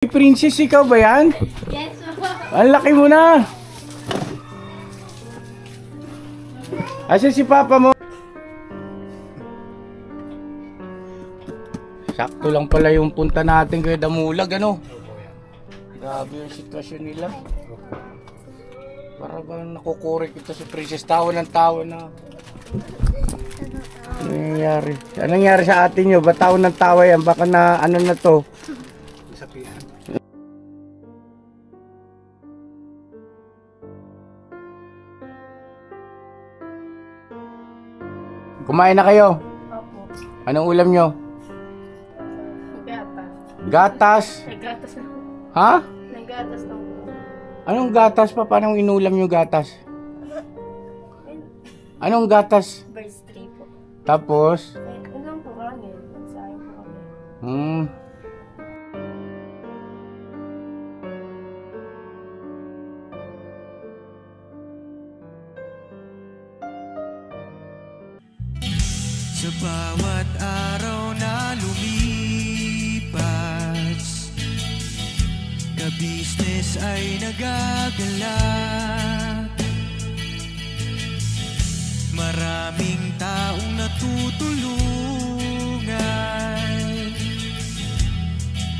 Princess, ikaw ba yan? Yes, Ang laki mo na. Asan si papa mo? Sakto lang pala yung punta natin kay Damulag, ano? Grabe yung sitwasyon nila. Para ba nakukurek ito si Princess? Tawa ng tawa na. Ano nangyari? Anong nangyari sa atin nyo? Ba't tawa ng tawa yan? Baka na ano na to? Kumain na kayo? Opo. Anong ulam nyo? Gatas. Gatas? Nagatas na. Ha? Nagatas na. Anong gatas pa? Paano inulam nyo gatas? Anong gatas? Birds 3 po. Tapos? Hanggang po kami. Nagsayang po kami. Sa bawat araw na lumipas, ka-business ay nagagalak. Maraming taong natutulungan,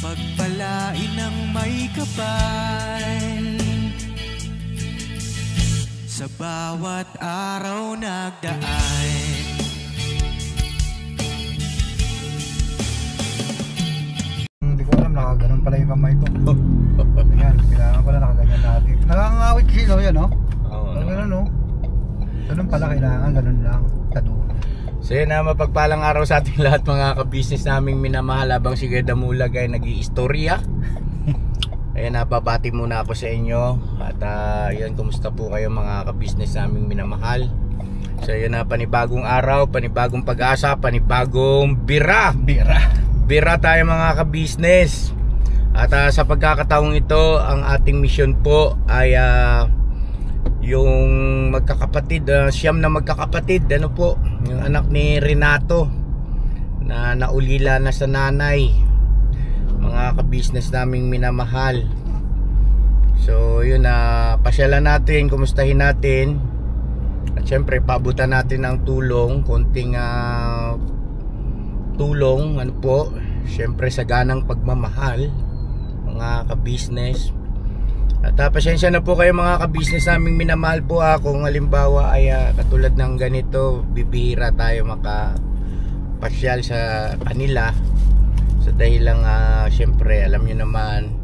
pagpalain ng may kapal. Sa bawat araw nagdaan, nakaganon pala yung kamay ko. Ayan, kailangan pala nakaganyan lagi. Nakakangawit kasi no, yan no? Oo. Ganun no? Ganun pala kailangan, ganun lang. Tadulo. So yun na, mapagpalang araw sa ating lahat mga ka-business naming minamahal habang si Kuya Damulag ay nag-iistorya. Ayan, napabati muna ako sa inyo. At yun, kumusta po kayo mga ka-business naming minamahal. So yun na, panibagong araw, panibagong pag-asa, panibagong bira. Bira tayo mga ka-business. At sa pagkakataong ito, ang ating mission po ay yung magkakapatid, siyam na magkakapatid, ano po, yung anak ni Renato na naulila na sa nanay, mga ka-business naming minamahal. So yun, pasyalan natin, kumustahin natin, at syempre paabutan natin ng tulong, konting tulong, ano po, syempre sa ganang pagmamahal mga ka-business. At pasensya na po kayo mga ka-business naming minamahal po kung halimbawa ay katulad ng ganito, bibihira tayo makapasyal sa kanila sa dahil lang syempre alam nyo naman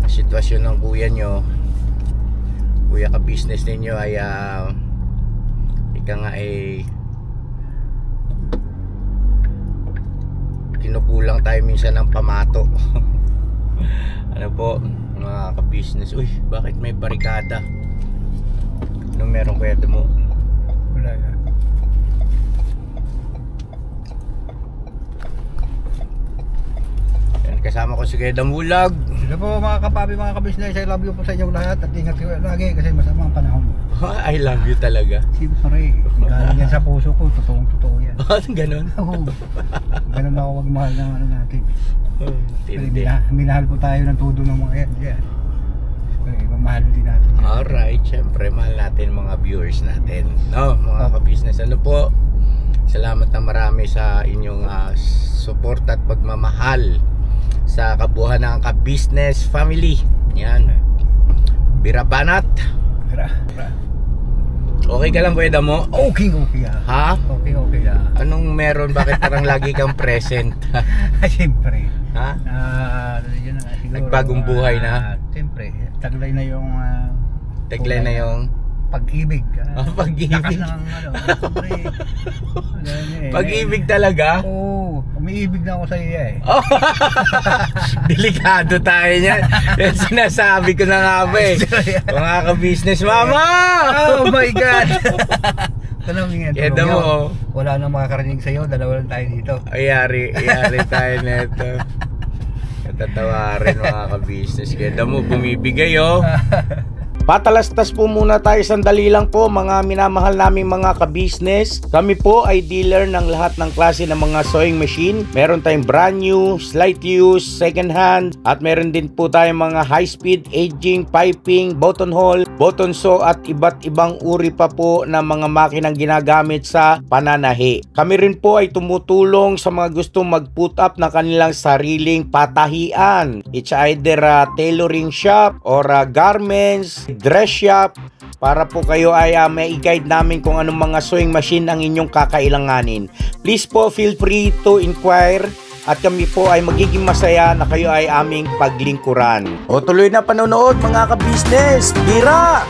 ang sitwasyon ng kuya nyo, kuya ka-business ninyo ay ika nga kinukulang tayo minsan ng pamato. Ano po mga ka-business. Uy, bakit may barikada? Anong meron kuya mo? Wala na. Yan, kasama ko si Kuya Damulag. Sila po mga kapabi, mga ka-business, I love you po sa inyong lahat. At ingat kayo lagi kasi masama ang panahon. I love you talaga. Siyempre, galing yan sa puso ko, totoong-totoo yan. Ganon? Oo. Ganun ako magmahal ng ano natin. Tindi. Minahal po tayo ng todo ng mga yan. Yeah. Mamahal din natin yan. Alright, syempre mahal natin mga viewers natin, no, mga ka-business. Ano po, salamat na marami sa inyong support at pagmamahal sa kabuuan ng ka-business family. Yan, Bira Banat. Bira. Okay ka lang Kuya Damo? Okay Ha? Okay Anong meron? Bakit parang lagi kang present? Siyempre. Ha? Yun na siguro. Nagpagong buhay na? Siyempre. Taglay na yung Taglay na yung pag-ibig. pag-ibig. Lakas ng ano. Siyempre. Pag-ibig talaga? Oo. Umiibig na ako sa iya eh. Delikado tayo niyan. Yan sinasabi ko na nga ba eh. Mga ka-business mama! Oh my God! Tanongin yan. Keda mo. Wala nang makakarinig sa'yo. Dalawa lang tayo dito. Ayari tayo neto. Natatawarin mga ka-business. Keda mo, bumibigay oh. Patalastas po muna tayo sandali lang po mga minamahal naming mga ka-business. Kami po ay dealer ng lahat ng klase ng mga sewing machine. Meron tayong brand new, slight use, second hand, at meron din po tayong mga high speed, aging, piping, button hole, button sew at iba't ibang uri pa po ng mga makinang ginagamit sa pananahi. Kami rin po ay tumutulong sa mga gustong mag-put up ng kanilang sariling patahian. It's either a tailoring shop or a garments, dress shop, para po kayo ay may i-guide namin kung anong mga sewing machine ang inyong kakailanganin. Please po feel free to inquire at kami po ay magiging masaya na kayo ay aming paglingkuran. O tuloy na panonood mga ka-business! Bira!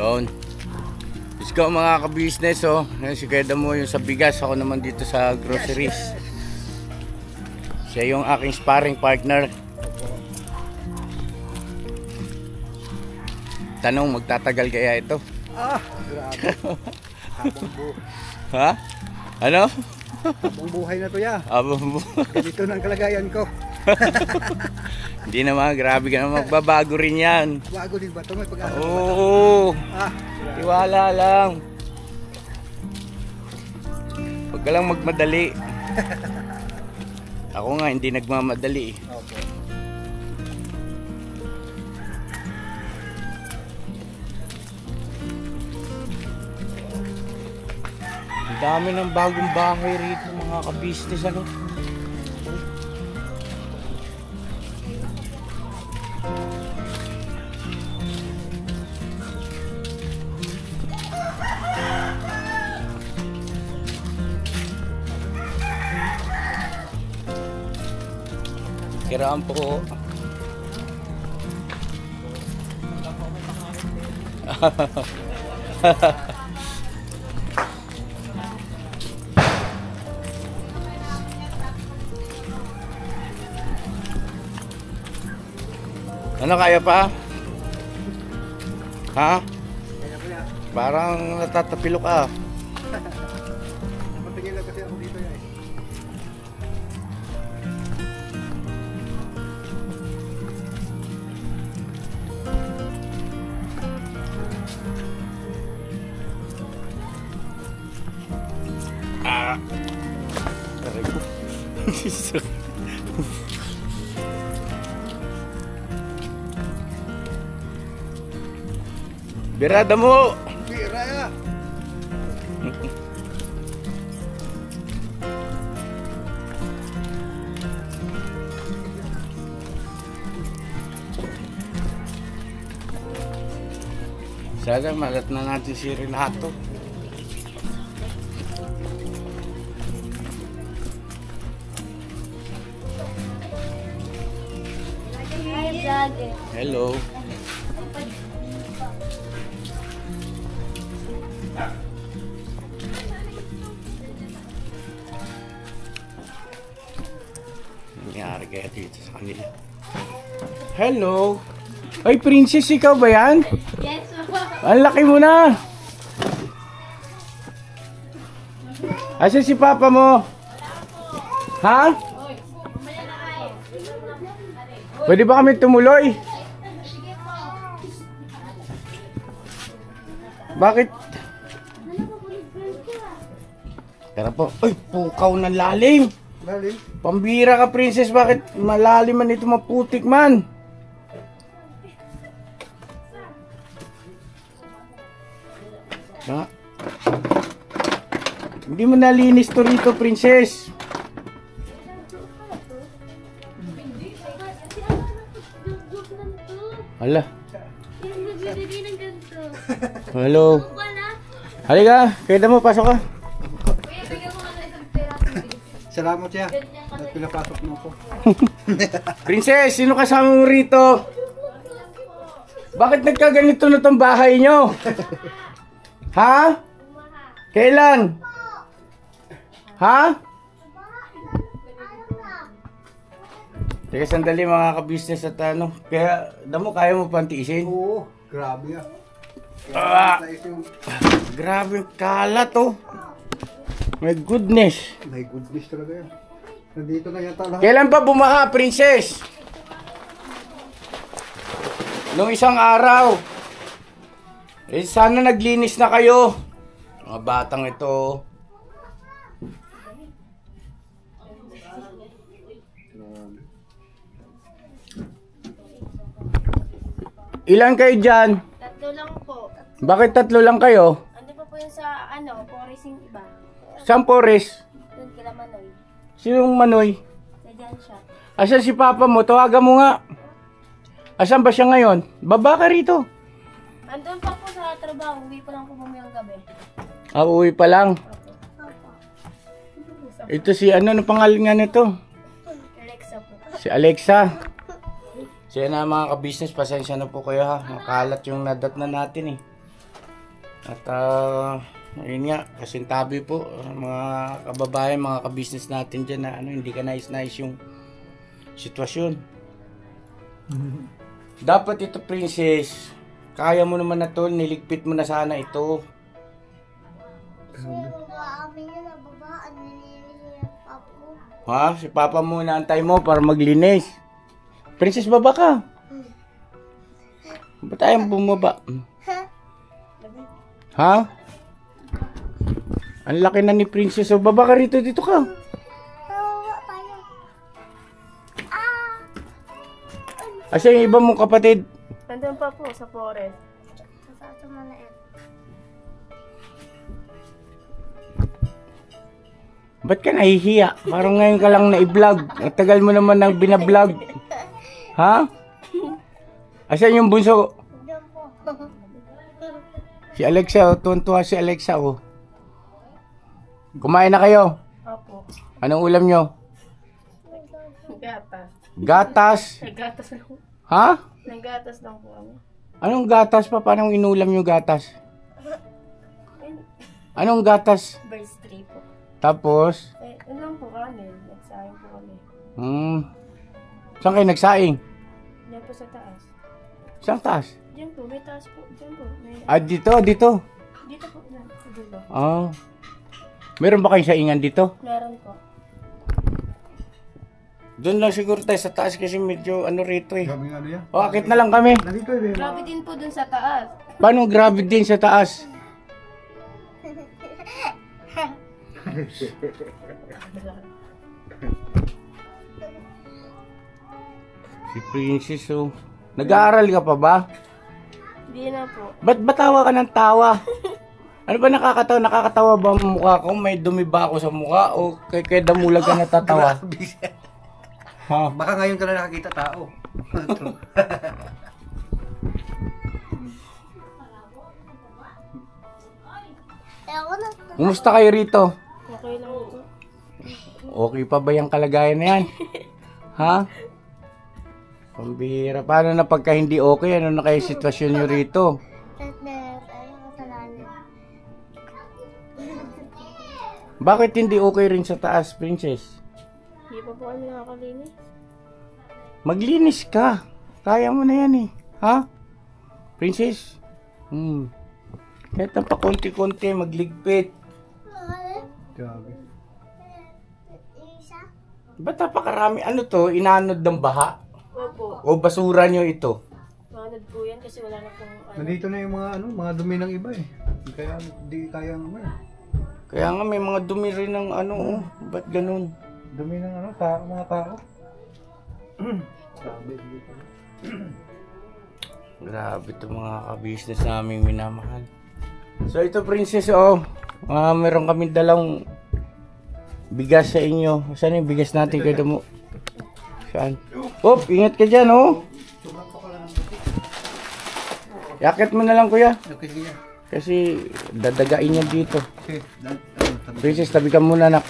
Yun. Let's go mga ka-business. Oh. Yan, si Kuya Damo yung sa bigas. Ako naman dito sa groceries. Siya yung aking sparring partner. Tanong, magtatagal kaya ito? Grabe. Habang buhay. Ha? Ano? Habang buhay na to ya. Abang Ganito ng kalagayan ko. Hindi naman, grabe ka naman. Magbabago rin yan. Bago din ba ito? May pag-asa ba? Oo. Tiwala lang. Huwag ka lang magmadali. Ako nga, hindi nagmamadali. Opo. Ang dami ng bagong bahay rito mga ka-business ano. Kiraan po. Ano, kaya pa? Ha? Parang natatapilo ka. Napatingin lang kasi ako dito ya. Aray ko. Birada mo! Bira ya. Sana malat na natin si Renato. Hi, vlog. Hello. Nangyari kaya dito sa kanila. Hello. Ay, princess, ikaw ba yan? Yes, Ang laki mo na. Asan si papa mo? Ha? Pwede ba kami tumuloy? Bakit? Tara po. Ay, pukaw ng lalim. Lalim. Pambira ka, princess. Bakit malalim man ito, maputik man? Ha? Hindi mo nalinis to rito, princess. Hala. Hello. Halika, kaya mo, pasok ka. Salamat siya. At pinapasok mo ko. Princess, sino kasama mo rito? Bakit nagkaganito na tong bahay nyo? Ha? Kailan? Ha? Teka sandali mga ka-business at ano. Kaya, damo kaya mo pantiisin? Oo, grabe ah. Ah! Nais yung... Grabe yung kalat oh. My goodness. My goodness talaga yan. Nandito na yata lahat. Kailan pa bumaha, princess? Nung isang araw. Eh, sana naglinis na kayo. Mga batang ito. Ilan kayo dyan? Tatlo lang po. Bakit tatlo lang kayo? Ando pa po yun sa, forest yung iba. Saan Forest? Doon kila Manoy. Sinong Manoy? Sa dyan siya. Asan si papa mo? Tawagan mo nga. Asan ba siya ngayon? Baba ka rito. Andun pa po sa trabaho. Uwi pa lang po mamayang gabi. Ah, uwi pa lang. Ito si ano, ano pangalan nga nito? Alexa po. Si Alexa. Siya na mga ka-business, pasensya na po kayo ha. Makalat yung nadat na natin eh. At ayun nga, kasintabi po mga kababayan, mga ka-business natin dyan na ano, hindi ka nais-nais yung sitwasyon. Dapat ito, princess, kaya mo naman na to, niligpit mo na sana ito. Ha? Si papa mo naantay mo para maglinis. Princess, baba ka. Ba't tayong bumaba? Ha? Ang laki na ni princess. O, baba ka rito, dito ka. Asa yung iba mong kapatid? Andun pa po sa forest. Ba't ka nahihiya? Parang ngayon ka lang na-vlog. Ang tagal mo naman nang binablog. Ha? Asan yung bunso? Si Alexa, oh. Tuwan-tuwa si Alexa, oh. Kumain na kayo? Opo. Anong ulam nyo? Gatas. Gatas? Nagatas lang. Ha? Nagatas lang po kami. Anong gatas pa? Paano inulam nyo gatas? Anong gatas? Birds 3 po. Tapos? Yun lang po kami. Nagsayang po kami. Saan kayo nagsaing? Diyan po sa taas. Saan taas? Diyan po. May taas po. Diyan po. May, Ah, dito, dito. dito po. Diyan. Sa dulo. Oh. Meron ba kayong saingan dito? Meron po. Doon lang siguro tayo sa taas kasi medyo ano rito eh. Grabe nga ano yan. O, akit na lang kami. Nandito eh. Grabe din po dun sa taas. Paano grabe din sa taas? Si Princess, oh. Nag-aaral ka pa ba? Hindi na po. Ba't batawa ka ng tawa? Ano ba nakakatawa? Nakakatawa ba ang mukha ko? May dumi ba ako sa mukha? O kay damulag ka natatawa? Grabe siya. Ha? Baka ngayon ka na nakakita tao. Kumusta kayo rito? Okay lang po. Okay pa ba yung kalagayan na yan? Ha? Pambihira. Paano na pagka hindi okay? Ano na kayo sitwasyon nyo rito? Bakit hindi okay rin sa taas, Princess? Hindi pa po kami nakakalinis. Maglinis ka. Kaya mo na yan eh. Ha? Princess? Kahit na pa konti-konti, magligpit. Grabe. Ba't napakarami? Ano to? Inanod ng baha? Opo. O basura nyo ito? Manod po yan kasi wala na pong ano. Nandito na yung mga dumi ng iba eh. Di kaya naman eh. Kaya nga may mga dumi rin ng ano, oh. Ba't ganun? Dumi ng mga tao. Grabe dito. Grabe itong mga ka-business naming minamahal. So ito, Princess, oh. Meron kami dalang bigas sa inyo. Saan yung bigas natin kayo mo? Saan? Oh, ingat ka dyan, oh. Yakit mo na lang, kuya. Okay, sige. Kasi dadagain niya dito. Okay. Princess, tabi ka muna, anak.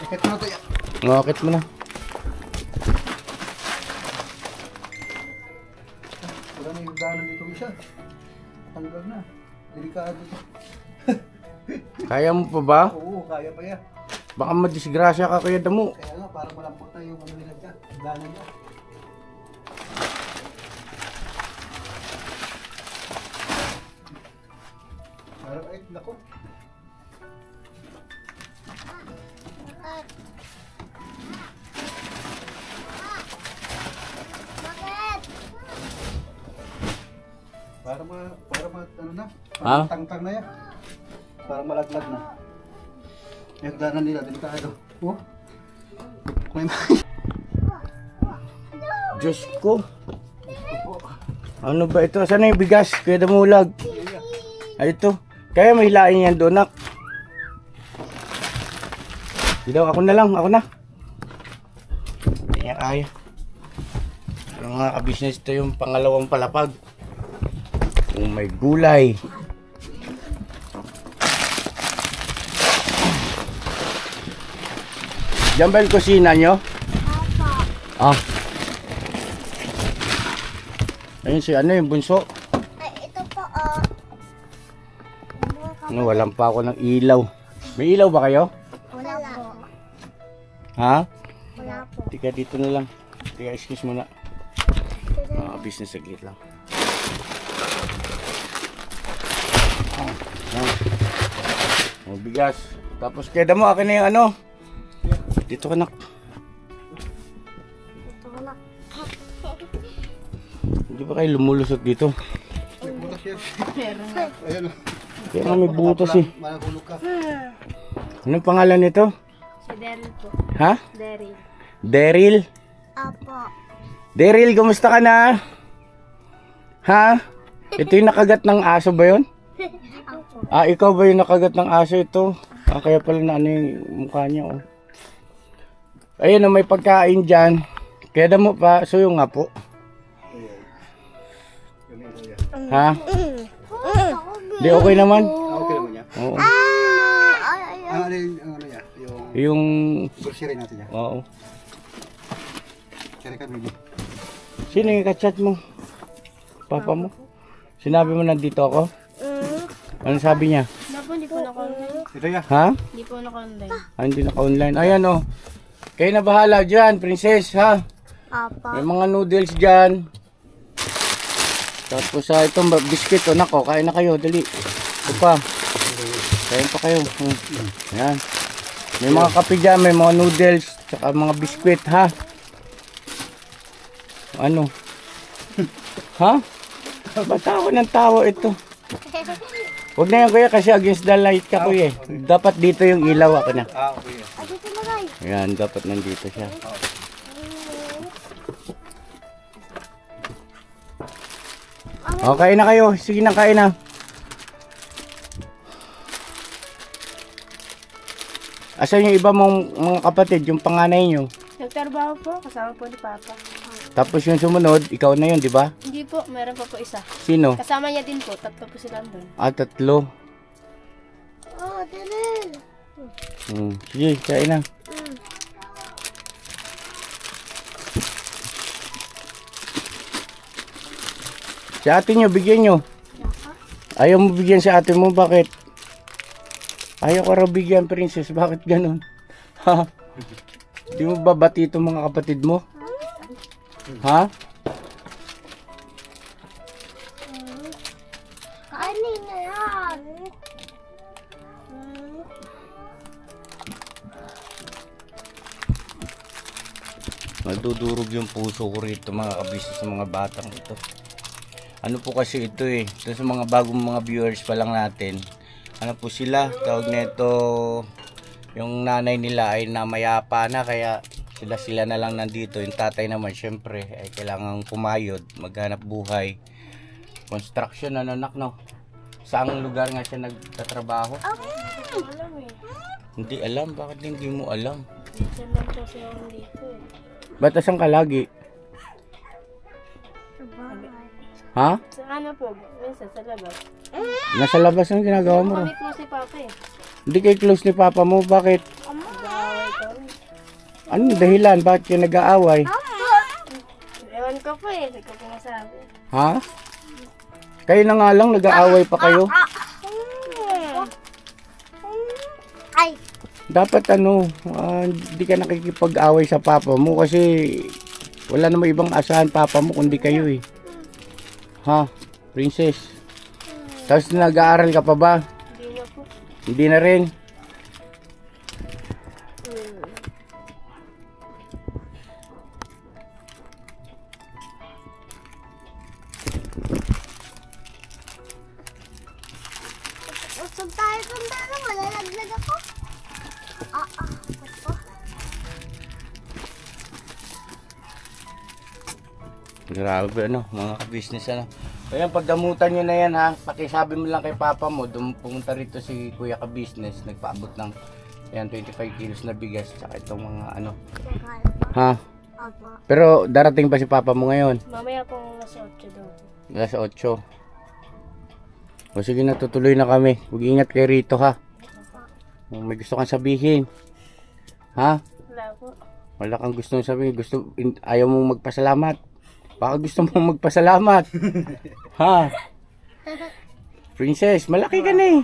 Ikit mo na to yan. Ngakit mo na. Wala na yung daanan dito isa. Tanggal na. Delikado to. Kaya mo pa ba? Oo, kaya pa yan. Baka madisgrasya ka, kuya Damo. Kaya nga, parang malambot na yung ano nila dyan. Daanan niya. Parang ay, nako. Para ano na? Ha? Tangtang na yan. Parang malaglag na. Yung daanan nila, delikado. Oh. Diyos ko. Ano ba ito? Saan na yung bigas? Kuya Damulag. Ay, ito. Kaya mahilain yan doon, nak. Hindi daw, ako na lang. Ako na. Hindi niya kaya. Yung mga ka-business, ito yung pangalawang palapag. Kung may gulay. Diyan ba yung kusina nyo? Ah. Ayun si ano yung bunso. Ito po, Ano, walang pa ako ng ilaw. May ilaw ba kayo? wala po. Ha? Wala po. Tika dito na lang. Tika, excuse mo na. Business saglit lang. Bigas. Tapos kaya mo, akin na yung ano. Dito ka nak. Ito ko na. Hindi ba kayo lumulusot dito? Butas yan. Meron. Ayun. Kaya nga may butas eh. Malagulog ka. Anong pangalan nito? Si Daryl po. Ha? Daryl. Daryl? Apo. Daryl, kamusta ka na? Ha? Ito yung nakagat ng aso ba yun? Apo. Ah, ikaw ba yung nakagat ng aso ito? Ah, kaya pala na ano yung mukha niya, oh. Ayun, may pagkain dyan. Kaya damo pa, suyo nga po. Ha? Di okay naman? Okay naman yan. Oo. Ang ano niya? Yung... Grocery natin yan. Oo. Kaya kami dito. Sino yung kachat mo? Papa mo? Sinabi mo nandito ako? Ano sabi niya? Hindi po naka-online. Ito yan. Ha? Hindi po naka-online. Ah, hindi naka-online. Ayan, oh. Kayo na bahala dyan, princess, ha? Apo. May mga noodles dyan. Tapos itong biscuit, oh, nako, kain na kayo, dali. Ito pa. Kain pa kayo. Ayan. May mga kape dyan, may mga noodles, tsaka mga biscuit, ha? Ano? Ha? Ba't ako ng tawa ito? Huwag na yan, kuya, kasi against the light ka, kuya. Dapat dito yung ilaw ako na. Okay. Dito na guys. Ayan, dapat nandito siya. Okay na kayo. Sige na, kain na. Asan yung iba mong mga kapatid, yung panganay nyo? Nagtrabaho po, kasama po ni Papa. Tapos yung sumunod, ikaw na yun, di ba? Hindi po, meron pa po isa. Sino? Kasama niya din po, tatlo po sila doon. Ah, tatlo. Oh, Sige, kain na. Si ate nyo, bigyan nyo. Ayaw mo bigyan si ate mo, bakit? Ayaw ko raw bigyan, princess. Bakit ganun? Ha? Di mo babati itong mga kapatid mo? Ha? Kainin na yan. Nadudurog yung puso ko rito mga kabisnes sa mga batang ito. Ano po kasi ito eh. Ito sa mga bagong mga viewers pa lang natin. Ano po sila? Tawag nito, yung nanay nila ay namayapa na kaya sila na lang nandito. Yung tatay naman syempre ay kailangan kumayod, maghanap buhay. Construction ano anak no? Saang lugar nga siya nagtatrabaho? Alam eh. Hindi alam, bakit hindi mo alam? Minsan lang kasi ako dito eh. Ba't asan ka lagi? Ha? Sa ano po? Minsan sa labas. Nasa labas ang ginagawa mo. Kami po si Papa eh. Hindi kayo close ni papa mo, bakit? Nag-aaway kami. Anong dahilan? Bakit kayo nag-aaway? Ewan ko po eh. Hindi ko po masabi. Ha? Kayo na nga lang, nag-aaway pa kayo? Ay, Dapat hindi ka nakikipag-away sa papa mo kasi wala namang ibang asahan papa mo kundi kayo eh. Ha? Princess? Tapos nag-aaral ka pa ba? Hindi na po. Hindi na rin. usog tayo punta na. Malalaglag ako. Ito. Grabe mga ka-business Ayan, pagdamutan nyo na yan ha, pakisabi mo lang kay papa mo, pumunta rito si kuya ka-business, nagpaabot ng ayan, 25 kilos na bigas, tsaka itong mga ha? Opo. Pero darating ba si papa mo ngayon? Mamaya pong nasa 8 daw po. Alas 8. O sige na, tutuloy na kami. Mag-ingat kayo rito ha. May gusto kang sabihin. Ha? Wala po. Wala kang gusto sabihin. Ayaw mong magpasalamat. Baka gusto mong magpasalamat. Ha? Princess, malaki ka na eh.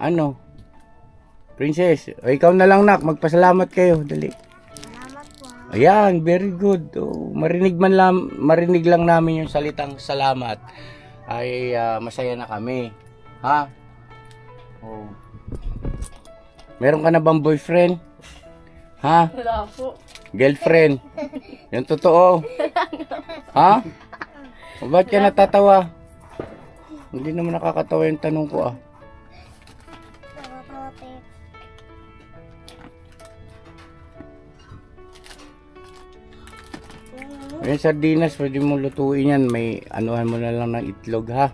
Ano? Princess, o ikaw na lang nak, magpasalamat kayo. Dali. Salamat po. Ayan, very good. Oh, marinig lang namin yung salitang salamat. Ay masaya na kami. Ha? Oh. Meron ka na bang boyfriend? Ha? Wala po. Girlfriend? Yung totoo? Ha? O ba't ka natatawa? Hindi naman nakakatawa yung tanong ko ah. Yung sardinas, pwede mo lutuin yan. May anuhan mo na lang ng itlog ha.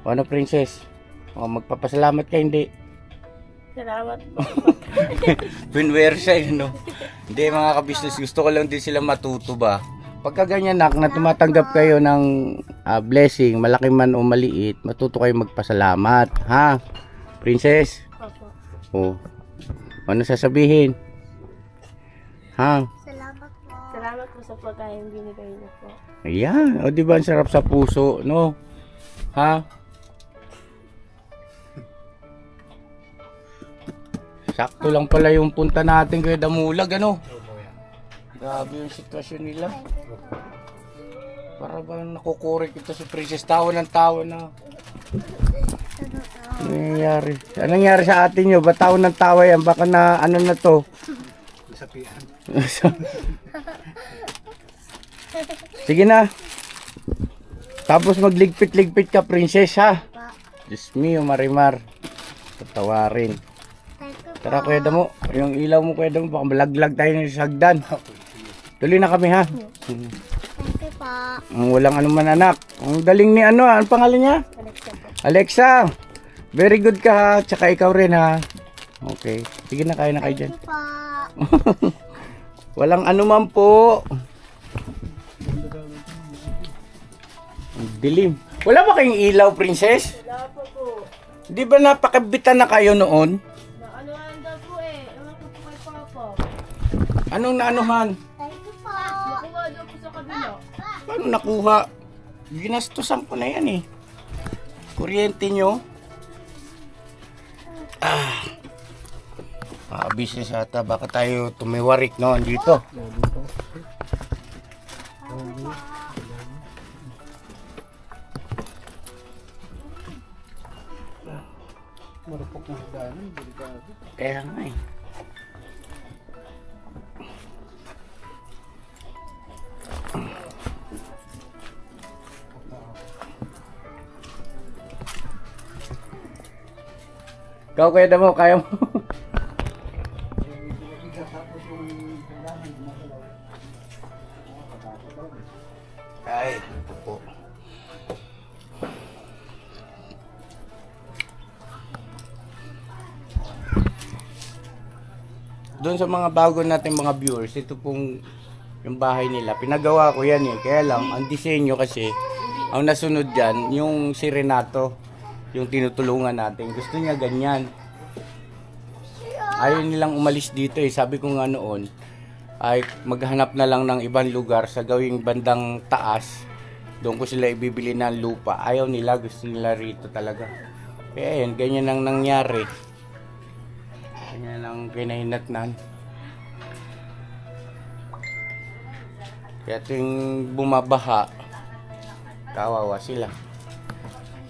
O ano princess? O magpapasalamat ka hindi? Salamat po. Pinwersa yun no? Hindi mga kabisnes, gusto ko lang din sila matuto ba. Pagka ganyan nak, na tumatanggap kayo ng blessing, malaki man o maliit, matuto kayo magpasalamat. Ha? Princess? Opo. O. Ano sasabihin? Ha? Salamat po. Salamat po sa pagkain binigay niyo po. Ayan. O diba ang sarap sa puso, no? Ha? Sakto lang pala yung punta natin kay Damulag, ano? Grabe yung sitwasyon nila. Para ba nakukurik ito si Princess? Tawa ng tawa na. Ano nangyari? Anong nangyari sa atin nyo? Ba't tawa ng tawa yan? Baka na ano na to? Sapian. Sige na. Tapos magligpit-ligpit ka, Princess, ha? Diyos mio, Marimar. Tatawarin. Tara, Kuya Damo. Yung ilaw mo, Kuya Damo, baka malaglag tayo ng sagdan. Tuloy na kami, ha? Thank you po. Walang anuman, anak. Ang galing ni ano, ang pangalan niya? Alexa po. Alexa. Very good ka, ha? Tsaka ikaw rin, ha? Okay. Sige na, kaya na kayo dyan. Thank you po. Walang anuman po. Ang dilim. Wala ba kayong ilaw, Princess? Wala po po. Di ba napakabitan na kayo noon? Naanuhan daw po eh. Ewan ko po kay Papa. Anong naanuhan? Thank you po. Nakuha daw po sa kabila. Paano nakuha? Ginastusan ko na yan eh. Kuryente nyo. Business ata. Baka tayo tumiwarik noon dito. Marupok na hagdanan, delikado. Kaya nga eh. Ikaw Kuya Damo, kaya mo? Ay, po. Doon sa mga bago natin mga viewers, ito pong yung bahay nila. Pinagawa ko yan eh. Kaya lang, ang disenyo kasi, ang nasunod dyan, yung si Renato, yung tinutulungan natin. Gusto niya ganyan. Ayaw nilang umalis dito eh. Sabi ko nga noon, ay maghanap na lang ng ibang lugar sa gawing bandang taas. Doon ko sila ibibili ng lupa. Ayaw nila, gusto nila rito talaga. Kaya yan, ganyan ang nangyari. Ganyan ang kinahinatnan. Kaya tuwing bumabaha, kawawa sila.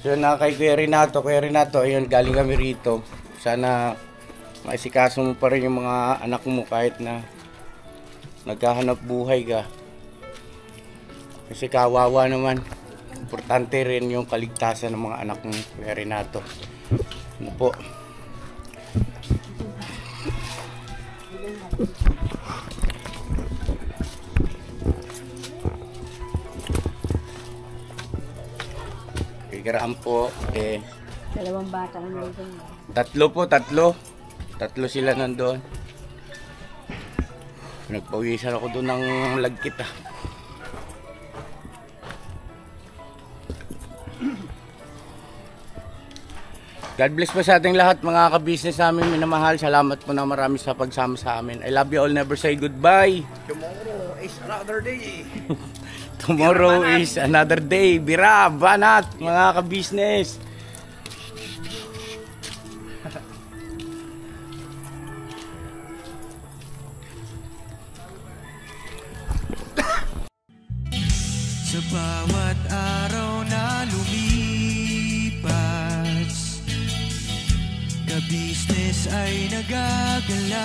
So na kay Kuya Renato, ayun, galing kami rito. Sana maisikaso mo pa rin yung mga anak mo kahit na naghahanap buhay ka. Kasi kawawa naman. Importante rin yung kaligtasan ng mga anak mo, Kuya Renato. Ano po? Kikaraan po. Dalawang bata lang nandun. Tatlo sila nandoon. Nagpawisan ako doon ng lagkit ah. God bless po sa ating lahat mga ka-business namin minamahal. Salamat po na marami sa pagsama sa amin. I love you all. Never say goodbye. Tomorrow is another day. Tomorrow is another day. Bira, banat mga ka-business. Sa bawat araw na lumipas, ka-business ay nagagalak.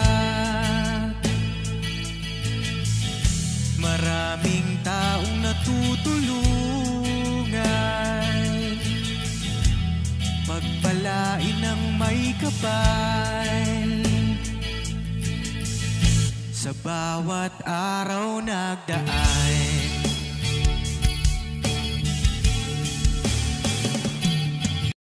Maraming taong natutulungan, pagpalain ng may kapal. Sa bawat araw nagdaan,